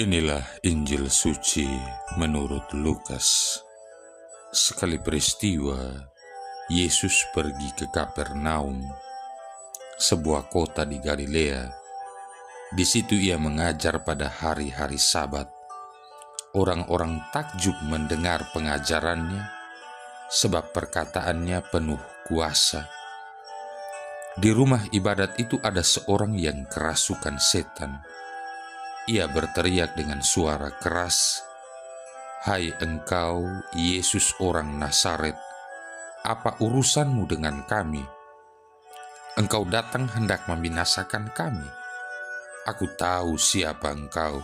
Inilah Injil suci menurut Lukas. Sekali peristiwa, Yesus pergi ke Kapernaum, sebuah kota di Galilea. Di situ ia mengajar pada hari-hari Sabat. Orang-orang takjub mendengar pengajarannya, sebab perkataannya penuh kuasa. Di rumah ibadat itu ada seorang yang kerasukan setan. Ia berteriak dengan suara keras, "Hai engkau, Yesus orang Nazaret, apa urusanmu dengan kami? Engkau datang hendak membinasakan kami. Aku tahu siapa engkau.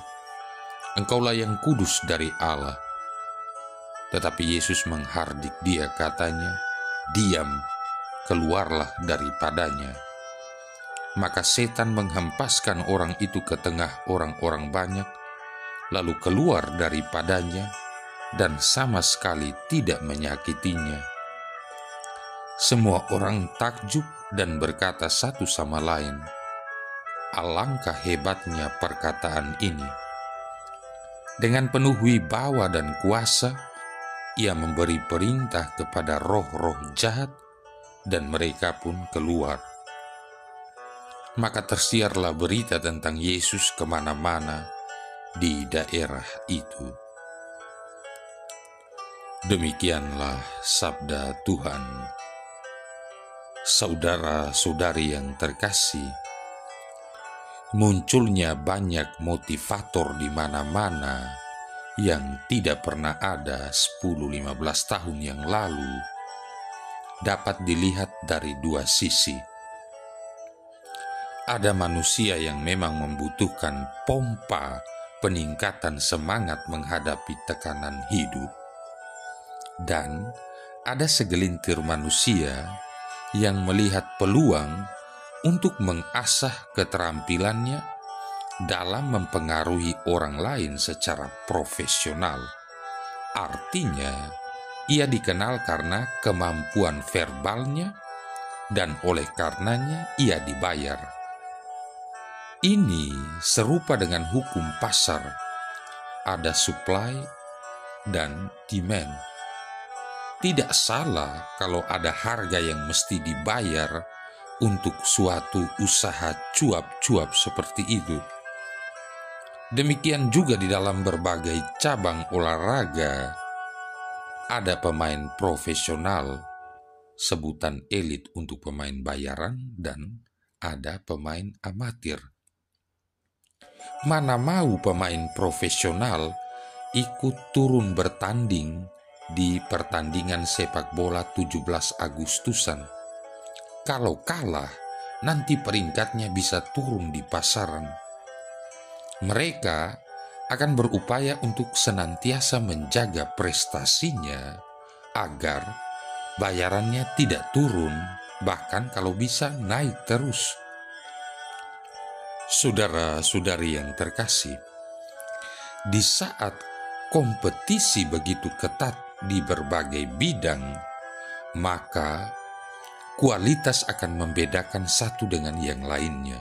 Engkaulah yang kudus dari Allah." Tetapi Yesus menghardik dia, katanya, "Diam, keluarlah daripadanya." Maka setan menghempaskan orang itu ke tengah orang-orang banyak, lalu keluar daripadanya dan sama sekali tidak menyakitinya. Semua orang takjub dan berkata satu sama lain, "Alangkah hebatnya perkataan ini." Dengan penuh wibawa dan kuasa, ia memberi perintah kepada roh-roh jahat dan mereka pun keluar. Maka tersiarlah berita tentang Yesus kemana-mana di daerah itu. Demikianlah sabda Tuhan. Saudara-saudari yang terkasih, munculnya banyak motivator di mana-mana yang tidak pernah ada 10-15 tahun yang lalu dapat dilihat dari dua sisi. Ada manusia yang memang membutuhkan pompa peningkatan semangat menghadapi tekanan hidup, dan ada segelintir manusia yang melihat peluang untuk mengasah keterampilannya dalam mempengaruhi orang lain secara profesional. Artinya, ia dikenal karena kemampuan verbalnya dan oleh karenanya ia dibayar. Ini serupa dengan hukum pasar. Ada supply dan demand. Tidak salah kalau ada harga yang mesti dibayar untuk suatu usaha cuap-cuap seperti itu. Demikian juga di dalam berbagai cabang olahraga. Ada pemain profesional, sebutan elit untuk pemain bayaran, dan ada pemain amatir. Mana mau pemain profesional ikut turun bertanding di pertandingan sepak bola 17 Agustusan. Kalau kalah, nanti peringkatnya bisa turun di pasaran. Mereka akan berupaya untuk senantiasa menjaga prestasinya agar bayarannya tidak turun, bahkan kalau bisa naik terus. Saudara-saudari yang terkasih, di saat kompetisi begitu ketat di berbagai bidang, maka kualitas akan membedakan satu dengan yang lainnya.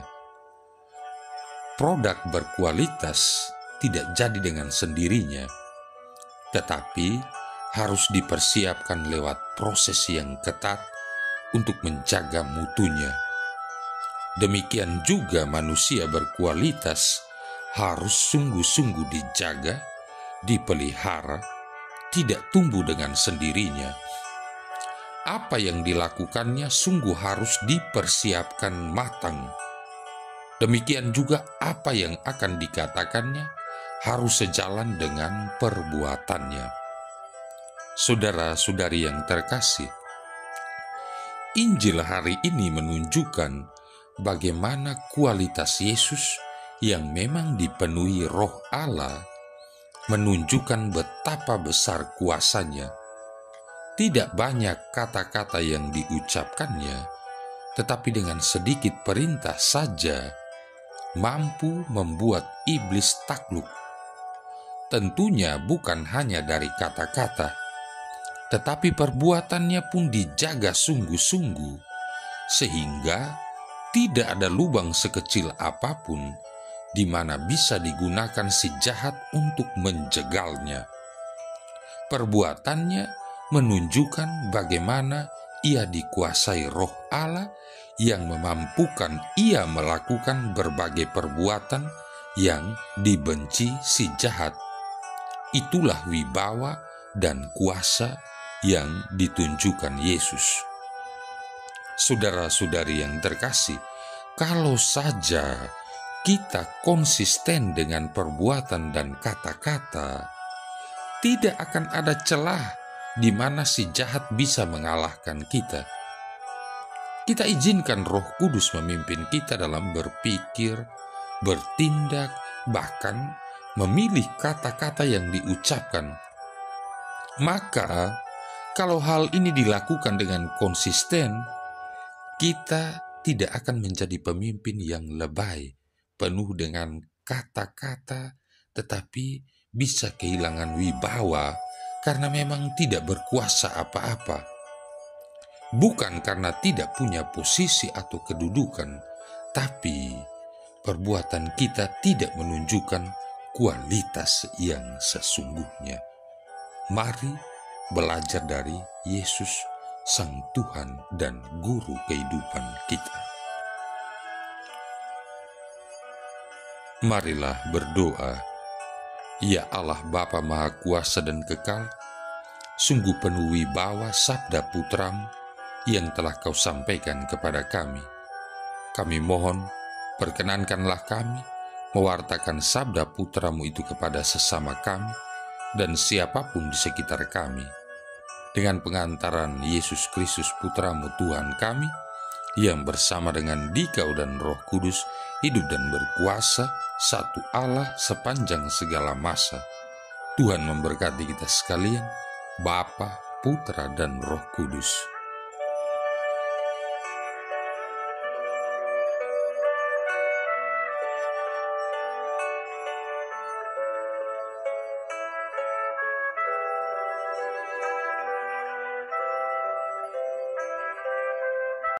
Produk berkualitas tidak jadi dengan sendirinya, tetapi harus dipersiapkan lewat proses yang ketat untuk menjaga mutunya. Demikian juga manusia berkualitas harus sungguh-sungguh dijaga, dipelihara, tidak tumbuh dengan sendirinya. Apa yang dilakukannya sungguh harus dipersiapkan matang. Demikian juga apa yang akan dikatakannya harus sejalan dengan perbuatannya. Saudara-saudari yang terkasih, Injil hari ini menunjukkan bagaimana kualitas Yesus yang memang dipenuhi Roh Allah menunjukkan betapa besar kuasanya. Tidak banyak kata-kata yang diucapkannya, tetapi dengan sedikit perintah saja mampu membuat iblis takluk. Tentunya bukan hanya dari kata-kata, tetapi perbuatannya pun dijaga sungguh-sungguh, sehingga tidak ada lubang sekecil apapun di mana bisa digunakan si jahat untuk menjegalnya. Perbuatannya menunjukkan bagaimana ia dikuasai Roh Allah yang memampukan ia melakukan berbagai perbuatan yang dibenci si jahat. Itulah wibawa dan kuasa yang ditunjukkan Yesus. Saudara-saudari yang terkasih, kalau saja kita konsisten dengan perbuatan dan kata-kata, tidak akan ada celah di mana si jahat bisa mengalahkan kita. Kita izinkan Roh Kudus memimpin kita dalam berpikir, bertindak, bahkan memilih kata-kata yang diucapkan. Maka, kalau hal ini dilakukan dengan konsisten, kita tidak akan menjadi pemimpin yang lebay, penuh dengan kata-kata, tetapi bisa kehilangan wibawa karena memang tidak berkuasa apa-apa. Bukan karena tidak punya posisi atau kedudukan, tapi perbuatan kita tidak menunjukkan kualitas yang sesungguhnya. Mari belajar dari Yesus, Sang Tuhan dan Guru kehidupan kita. Marilah berdoa. Ya Allah Bapa Maha Kuasa dan Kekal, sungguh penuh wibawa sabda Putramu yang telah Kau sampaikan kepada kami. Kami mohon, perkenankanlah kami mewartakan sabda Putramu itu kepada sesama kami dan siapapun di sekitar kami. Dengan pengantaran Yesus Kristus Putramu Tuhan kami, yang bersama dengan Dikau dan Roh Kudus hidup dan berkuasa, satu Allah sepanjang segala masa. Tuhan memberkati kita sekalian, Bapa, Putra, dan Roh Kudus.